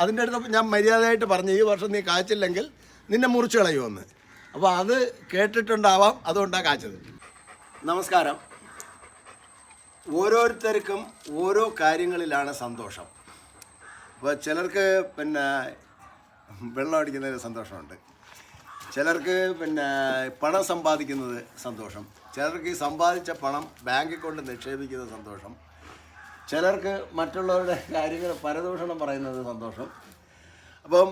അതിൻ്റെ അടുത്ത് ഞാൻ മര്യാദയായിട്ട് പറഞ്ഞു, ഈ വർഷം നീ കായ്ച്ചില്ലെങ്കിൽ നിന്നെ മുറിച്ച് കളയുമെന്ന്. അപ്പോൾ അത് കേട്ടിട്ടുണ്ടാവാം, അതുകൊണ്ടാണ് കായ്ച്ചത്. നമസ്കാരം. ഓരോരുത്തർക്കും ഓരോ കാര്യങ്ങളിലാണ് സന്തോഷം. അപ്പോൾ ചിലർക്ക് വെള്ളം അടിക്കുന്നതിൽ സന്തോഷമുണ്ട്, ചിലർക്ക് പണം സമ്പാദിക്കുന്നത് സന്തോഷം, ചിലർക്ക് ഈ സമ്പാദിച്ച പണം ബാങ്കിൽ കൊണ്ട് നിക്ഷേപിക്കുന്ന സന്തോഷം, ചിലർക്ക് മറ്റുള്ളവരുടെ കാര്യങ്ങൾ പരദൂഷണം പറയുന്നത് സന്തോഷം. അപ്പം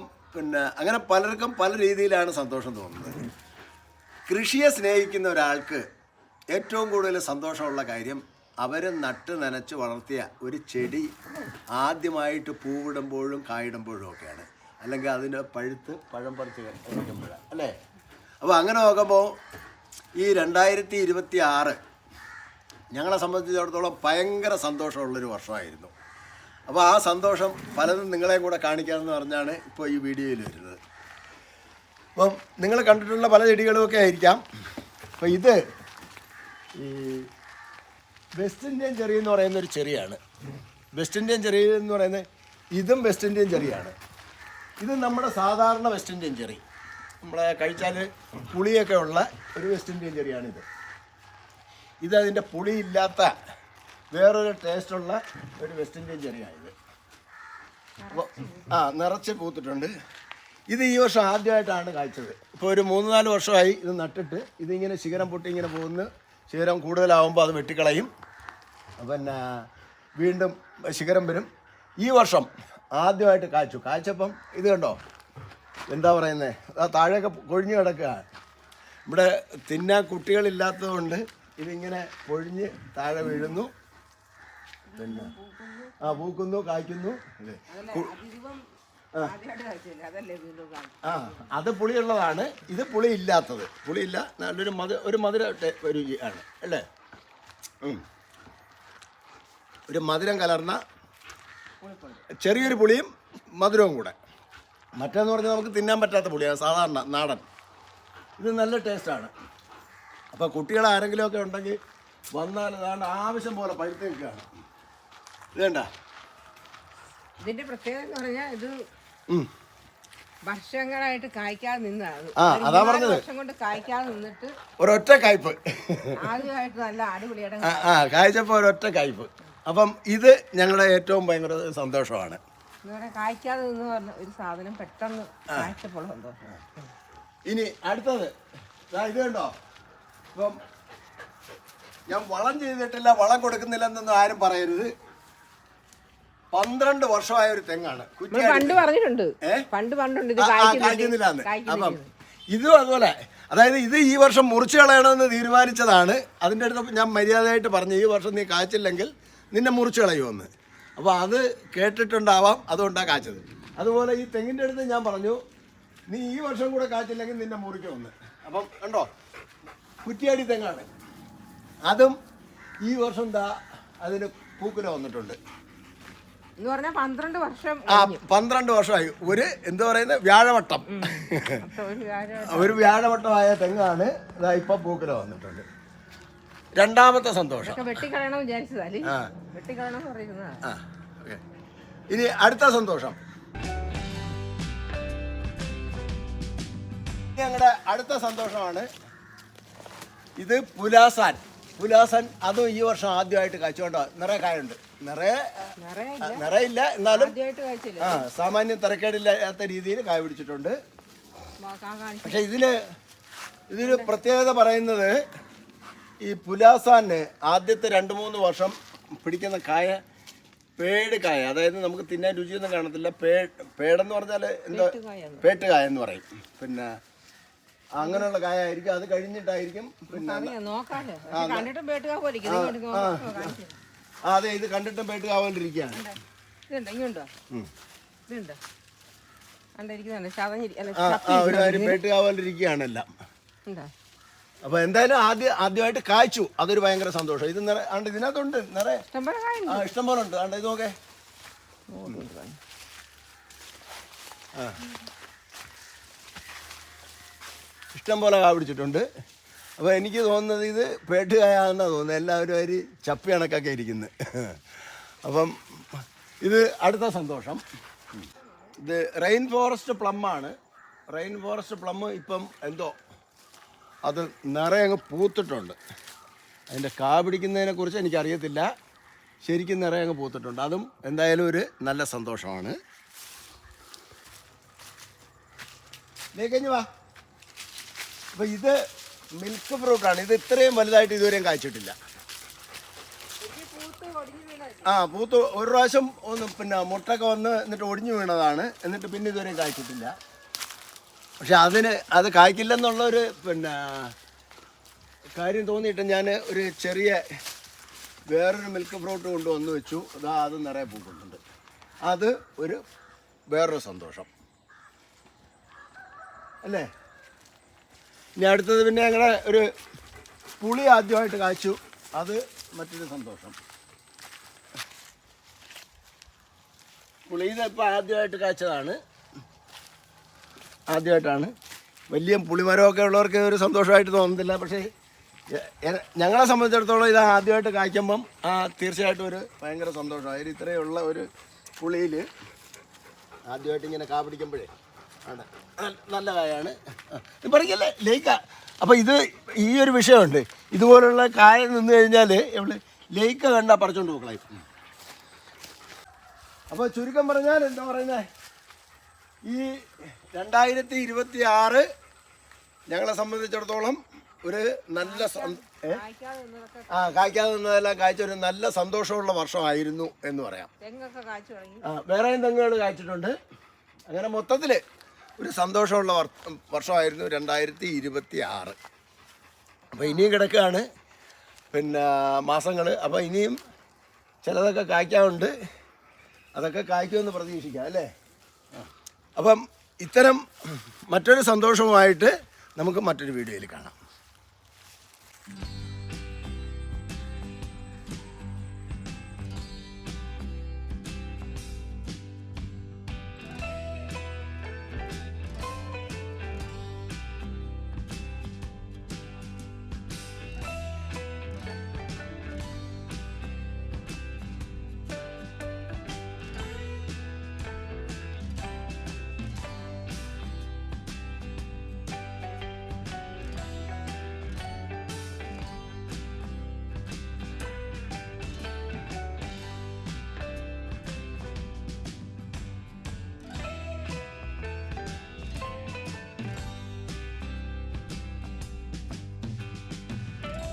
അങ്ങനെ പലർക്കും പല രീതിയിലാണ് സന്തോഷം തോന്നുന്നത്. കൃഷിയെ സ്നേഹിക്കുന്ന ഒരാൾക്ക് ഏറ്റവും കൂടുതൽ സന്തോഷമുള്ള കാര്യം അവർ നട്ട് നനച്ച് വളർത്തിയ ഒരു ചെടി ആദ്യമായിട്ട് പൂവിടുമ്പോഴും കായിടുമ്പോഴും ഒക്കെയാണ്, അല്ലെങ്കിൽ അതിൻ്റെ പഴുത്ത് പഴം പറിച്ച് കഴിക്കുമ്പോഴാണ് അല്ലേ. അപ്പോൾ അങ്ങനെ നോക്കുമ്പോൾ ഈ 2026 ഞങ്ങളെ സംബന്ധിച്ചിടത്തോളം ഭയങ്കര സന്തോഷമുള്ളൊരു വർഷമായിരുന്നു. അപ്പോൾ ആ സന്തോഷം പലതും നിങ്ങളെയും കൂടെ കാണിക്കാമെന്ന് പറഞ്ഞാണ് ഇപ്പോൾ ഈ വീഡിയോയിൽ വരുന്നത്. അപ്പം നിങ്ങൾ കണ്ടിട്ടുള്ള പല ചെടികളുമൊക്കെ ആയിരിക്കാം. അപ്പോൾ ഇത് ഈ വെസ്റ്റ് ഇന്ത്യൻ ചെറി എന്ന് പറയുന്ന ഒരു ചെറിയാണ്. വെസ്റ്റ് ഇന്ത്യൻ ചെറി എന്ന് പറയുന്നത് ഇതും വെസ്റ്റ് ഇന്ത്യൻ ചെറിയാണ്. ഇത് നമ്മുടെ സാധാരണ വെസ്റ്റ് ഇന്ത്യൻ ചെറി, നമ്മളെ കഴിച്ചാൽ പുളിയൊക്കെ ഉള്ള ഒരു വെസ്റ്റ് ഇന്ത്യൻ ചെറിയാണിത്. ഇതതിൻ്റെ പുളിയില്ലാത്ത വേറൊരു ടേസ്റ്റുള്ള ഒരു വെസ്റ്റ് ഇന്ത്യൻ ചെറിയാണിത്. നിറച്ച് പൂത്തിട്ടുണ്ട്. ഇത് ഈ വർഷം ആദ്യമായിട്ടാണ് കായ്ച്ചത്. ഇപ്പോൾ ഒരു 3-4 വർഷമായി ഇത് നട്ടിട്ട്. ഇതിങ്ങനെ ശിഖരം പൊട്ടി ഇങ്ങനെ പോകുന്നു. ശിഖരം കൂടുതലാവുമ്പോൾ അത് വെട്ടിക്കളയും, വീണ്ടും ശിഖരം വരും. ഈ വർഷം ആദ്യമായിട്ട് കായ്ച്ചു. കായ്ച്ചപ്പം ഇത് കണ്ടോ, എന്താ പറയുന്നത്, താഴെയൊക്കെ കൊഴിഞ്ഞു കിടക്കുക. ഇവിടെ തിന്നാൻ കുട്ടികളില്ലാത്തതുകൊണ്ട് ഇതിങ്ങനെ പൊഴിഞ്ഞ് താഴെ വീഴുന്നു, പൂക്കുന്നു, കായ്ക്കുന്നു. അത് പുളിയുള്ളതാണ്, ഇത് പുളി ഇല്ലാത്തത്. പുളിയില്ല, നല്ലൊരു ഒരു മധുര രുചിയാണ് അല്ലേ. ഒരു മധുരം കലർന്ന ചെറിയൊരു പുളിയും മധുരവും കൂടെ. മറ്റേന്ന് പറഞ്ഞാൽ നമുക്ക് തിന്നാൻ പറ്റാത്ത പുളിയാണ്, സാധാരണ നാടൻ. ഇത് നല്ല ടേസ്റ്റാണ്. അപ്പോൾ കുട്ടികൾ ആരെങ്കിലുമൊക്കെ ഉണ്ടെങ്കിൽ വന്നാൽ അതാണ്ട് ആവശ്യം പോലെ പഴുത്ത് നിൽക്കുകയാണ്. ഇത് വേണ്ട. ഇതിന്റെ പ്രത്യേകത എന്ന് പറഞ്ഞാൽ ഇത് വർഷങ്ങളായിട്ട് കായ്ക്കാതെ നിന്നതാണ്. അതാ പറഞ്ഞത്, വർഷം കൊണ്ട് കായ്ക്കാതെ നിന്നിട്ട് ഒരൊറ്റ കായ്പ് ആദ്യമായിട്ട് നല്ല അടിപൊളിയായിട്ട് കായ്ച്ചപ്പോൾ ഒരൊറ്റ കായ്പ്. അപ്പം ഇത് ഞങ്ങളുടെ ഏറ്റവും ഭയങ്കര സന്തോഷമാണ്. കായ്ക്കാതെ നിന്ന് പറഞ്ഞ ഒരു സാധനം പെട്ടെന്ന് കായ്ച്ചപ്പോൾ സന്തോഷം. ഇനി അടുത്തത് ഇത് കണ്ടോ. ഇപ്പം ഞാൻ വളം ചെയ്തിട്ടില്ല, വളം കൊടുക്കുന്നില്ലെന്നൊന്നും ആരും പറയരുത്. 12 വർഷമായ ഒരു തെങ്ങാണ്. പണ്ട് പറഞ്ഞിട്ടുണ്ട്, കായ്ക്കുന്നില്ലാന്ന്. അപ്പം ഇതും അതുപോലെ. അതായത് ഇത് ഈ വർഷം മുറിച്ച് കളയണമെന്ന് തീരുമാനിച്ചതാണ്. അതിൻ്റെ അടുത്ത് ഞാൻ മര്യാദയായിട്ട് പറഞ്ഞു, ഈ വർഷം നീ കായ്ച്ചില്ലെങ്കിൽ നിന്നെ മുറിച്ച് കളയുമെന്ന്. അപ്പോൾ അത് കേട്ടിട്ടുണ്ടാവാം, അതുകൊണ്ടാണ് കായ്ച്ചത്. അതുപോലെ ഈ തെങ്ങിൻ്റെ അടുത്ത് ഞാൻ പറഞ്ഞു, നീ ഈ വർഷം കൂടെ കായ്ച്ചില്ലെങ്കിൽ നിന്നെ മുറിക്കുമെന്ന്. അപ്പം കണ്ടോ, കുറ്റിയാടി തെങ്ങാണ്. അതും ഈ വർഷം അതിന് പൂക്കുല വന്നിട്ടുണ്ട്. 12 വർഷം. 12 വർഷമായി. ഒരു എന്താ പറയുന്നത്, വ്യാഴവട്ടം, ഒരു വ്യാഴവട്ടമായ തെങ്ങാണ്. ഇതാ ഇപ്പം പൂക്കുല വന്നിട്ടുണ്ട്. രണ്ടാമത്തെ സന്തോഷം. വെട്ടിക്കളയണം വിചാരിച്ചതാ. ഇനി അടുത്ത സന്തോഷം. ഞങ്ങളുടെ അടുത്ത സന്തോഷമാണ് ഇത് പുലാസാൻ. അതും ഈ വർഷം ആദ്യമായിട്ട് കായ്ച്ചുകൊണ്ടോ. നിറയെ കായുണ്ട്, നിറയില്ല എന്നാലും സാമാന്യം തരക്കേടില്ലാത്ത രീതിയിൽ കായ പിടിച്ചിട്ടുണ്ട്. പക്ഷെ ഇതിന് പ്രത്യേകത പറയുന്നത്, ഈ പുലാസാന് ആദ്യത്തെ 2-3 വർഷം പിടിക്കുന്ന കായ പേട് കായ. അതായത് നമുക്ക് തിന്നാൻ രുചിയൊന്നും കാണത്തില്ല. പേടെന്ന് പറഞ്ഞാൽ എന്താ, പേട്ട് കായ എന്ന് പറയും. അങ്ങനെയുള്ള കായ ആയിരിക്കും. അത് കഴിഞ്ഞിട്ടായിരിക്കും അതെ, ഇത് കണ്ടിട്ടും പേട്ട് കാവലിരിക്കുകയാണ്. പേട്ട് കാവലിരിക്കുകയാണ് എല്ലാം. അപ്പൊ എന്തായാലും ആദ്യമായിട്ട് കായ്ച്ചു, അതൊരു ഭയങ്കര സന്തോഷം. ഇത് ഇതിനകത്തുണ്ട് നിറയെ ഇഷ്ടം പോലെ ഉണ്ട്. ഇത് നോക്കേ, ഇഷ്ടം പോലെ കാ പിടിച്ചിട്ടുണ്ട്. അപ്പോൾ എനിക്ക് തോന്നുന്നത് ഇത് പേട്ടുകായാണെന്നാണ് തോന്നുന്നത്. എല്ലാവരും ഒരു ചപ്പി കണക്കൊക്കെ ഇരിക്കുന്നത്. അപ്പം ഇത് അടുത്ത സന്തോഷം. ഇത് റെയിൻ ഫോറസ്റ്റ് പ്ലമ്മാണ്. റെയിൻ ഫോറസ്റ്റ് പ്ലം ഇപ്പം എന്തോ അത് നിറയെ അങ്ങ് പൂത്തിട്ടുണ്ട്. അതിൻ്റെ കാ പിടിക്കുന്നതിനെക്കുറിച്ച് എനിക്കറിയത്തില്ല. ശരിക്കും നിറയെ അങ്ങ് പൂത്തിട്ടുണ്ട്. അതും എന്തായാലും ഒരു നല്ല സന്തോഷമാണ്. കഴിഞ്ഞു വാ. അപ്പോൾ ഇത് മിൽക്ക് ഫ്രൂട്ടാണ്. ഇത് ഇത്രയും വലുതായിട്ട് ഇതുവരെയും കായ്ച്ചിട്ടില്ല. പൂത്ത് ഒരു പ്രാവശ്യം ഒന്ന് പിന്നെ മുട്ടൊക്കെ വന്ന് എന്നിട്ട് ഒടിഞ്ഞു വീണതാണ്. എന്നിട്ട് പിന്നെ ഇതുവരെയും കായ്ച്ചിട്ടില്ല. പക്ഷെ അത് കായ്ക്കില്ലെന്നുള്ളൊരു പിന്നെ കാര്യം തോന്നിയിട്ട് ഞാൻ ഒരു ചെറിയ വേറൊരു മിൽക്ക് ഫ്രൂട്ട് കൊണ്ടുവന്ന് വെച്ചു. അത് നിറയെ പൂക്കുന്നുണ്ട്. അത് വേറൊരു സന്തോഷം അല്ലേ. ഇനി അടുത്തത് പിന്നെ ഞങ്ങളുടെ ഒരു പുളി ആദ്യമായിട്ട് കായ്ച്ചു. അത് മറ്റൊരു സന്തോഷം. പുളി ഇതിപ്പോൾ ആദ്യമായിട്ട് കായ്ച്ചതാണ്. ആദ്യമായിട്ടാണ്. വലിയ പുളിമരമൊക്കെ ഉള്ളവർക്ക് ഒരു സന്തോഷമായിട്ട് തോന്നുന്നില്ല. പക്ഷേ ഞങ്ങളെ സംബന്ധിച്ചിടത്തോളം ഇത് ആദ്യമായിട്ട് കായ്ക്കുമ്പം തീർച്ചയായിട്ടും ഒരു ഭയങ്കര സന്തോഷമാണ്. ഇത്രയുള്ള ഒരു പുളിയിൽ ആദ്യമായിട്ട് ഇങ്ങനെ കാ പിടിക്കുമ്പോഴേ ആണ് നല്ല കായാണ്. പറയല്ലേ ലയിക്ക. അപ്പോൾ ഈ ഒരു വിഷയമുണ്ട്. ഇതുപോലുള്ള കായ നിന്ന് കഴിഞ്ഞാൽ എവിടെ ലയിക്ക കണ്ടാൽ പറിച്ചുകൊണ്ട് പോക്കളായി. അപ്പോൾ ചുരുക്കം പറഞ്ഞാൽ എന്താ പറയുന്നത്, ഈ 2026 ഞങ്ങളെ സംബന്ധിച്ചിടത്തോളം ഒരു നല്ല കായ്ക്കാതെ നിന്നതെല്ലാം കായ്ച്ച ഒരു നല്ല സന്തോഷമുള്ള വർഷമായിരുന്നു എന്ന് പറയാം. വേറെയും തെങ്ങുകൾ കായ്ച്ചിട്ടുണ്ട്. അങ്ങനെ മൊത്തത്തിൽ ഒരു സന്തോഷമുള്ള വർഷമായിരുന്നു 2026. അപ്പോൾ ഇനിയും കിടക്കുകയാണ് പിന്നെ മാസങ്ങൾ. അപ്പോൾ ഇനിയും ചിലതൊക്കെ കായ്ക്കാറുണ്ട്. അതൊക്കെ കായ്ക്കുമെന്ന് പ്രതീക്ഷിക്കാം അല്ലേ. അപ്പം ഇത്തരം മറ്റൊരു സന്തോഷവുമായിട്ട് നമുക്ക് മറ്റൊരു വീഡിയോയിൽ കാണാം.